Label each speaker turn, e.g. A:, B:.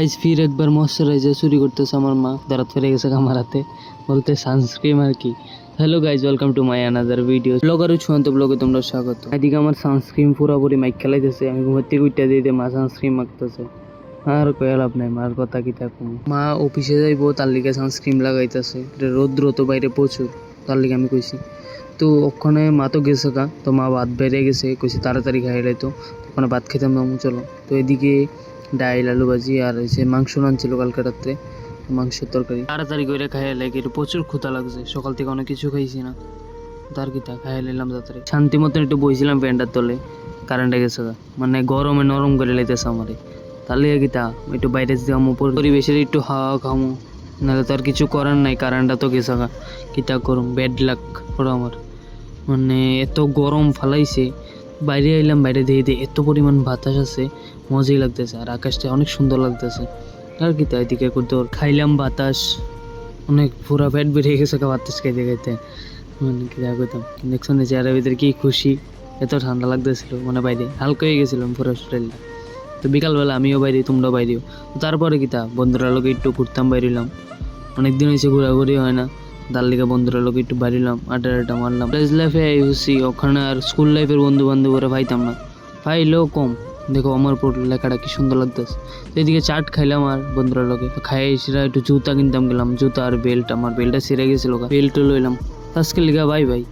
A: Guys ফির একবার moisturiser চুরি করতেছে আমার মা, দাঁড়াত ফেরে গেছে আমার হাতে, বলতে সানস্ক্রিন আর কি। Hello guys, welcome to my another video. Blogger ছুয়ন্ত ব্লগে তোমরা স্বাগত। এদিকে আমার সানস্ক্রিন পুরোপুরি মাইক খেলাইতেছে, আমি ঘুমের থেকে উঠতে দিয়ে মা সানস্ক্রিন মাখতেছে। আর কয়ে লাভ নাই, মার কথা কি থাকুন। মা অফিসে যাইবো, তার লিগে সানস্ক্রিন লাগাইতেছে। রৌদ্র তো বাইরে প্রচুর, তার লিগে আমি কইছি। তো ওখানে মা তো গেছে কা, তো মা ভাত বেড়ে গেছে, কইছি তাড়াতাড়ি খাইলে তো ওখানে ভাত খেতাম না, চলো। তো এদিকে ডাইল আলু ভাজি আর হচ্ছে মাংস রানছিল কালকে রাত্রে, মাংসের তরকারি তাড়াতাড়ি করে খাইয়ে লাগে। প্রচুর ক্ষুধা লাগছে, সকাল থেকে অনেক কিছু খাইছি না, তার কি তা খাইয়ে নিলাম তাড়াতাড়ি। শান্তি মতন একটু বইছিলাম ফ্যানটার তলে, কারেন্টে গেছে, মানে গরমে নরম করে লাইতেছে আমারে। তাহলে কি তা একটু বাইরে যাবো, পরিবেশের একটু হাওয়া খামো, নাহলে তো আর কিছু করার নাই, কারেন্টটা তো গেছে কি তা করুম। ব্যাড লাক ওরা আমার, মানে এত গরম ফালাইছে। বাইরে আইলাম, বাইরে দিয়ে এত পরিমাণ বাতাস আছে, মজাই লাগতেছে, আর আকাশটা অনেক সুন্দর লাগতেছে। আর কি তাই দিকে করতে খাইলাম বাতাস, অনেক পুরা পেট বেরিয়ে গেছে বাতাস খাইতে খাইতে, মানে কি দেখা করতাম। দেখছেন চেহারার ভিতরে কি খুশি, এত ঠান্ডা লাগতেছিল, মানে বাইরে হালকা হয়ে গেছিলাম পুরো শরীরটা। তো বিকালবেলা আমিও বাইরে, তোমরাও বাইরেও। তারপরে কি তা বন্ধুরা লোক একটু ঘুরতাম, বাইরিলাম। অনেকদিন হয়েছে ঘোরাঘুরি হয় না, তার লিগে বন্ধুরা লোক একটু বাড়িলাম, আড্ডা মারলাম। কলেজ লাইফে আইসি, ওখানে আর স্কুল লাইফের বন্ধু বান্ধবরা পাইতাম না, পাইলেও কম। দেখো আমার লেখাটা কি সুন্দর লাগতেছে। তো এদিকে চাট খাইলাম আর বন্ধুরা লোকে খাই সেটা একটু জুতা কিনতাম গেলাম, জুতা আর বেল্ট। আমার বেল্টটা ছিঁড়ে গেছিল, বেল্টও লইলাম। আজকে লিগা বাই বাই।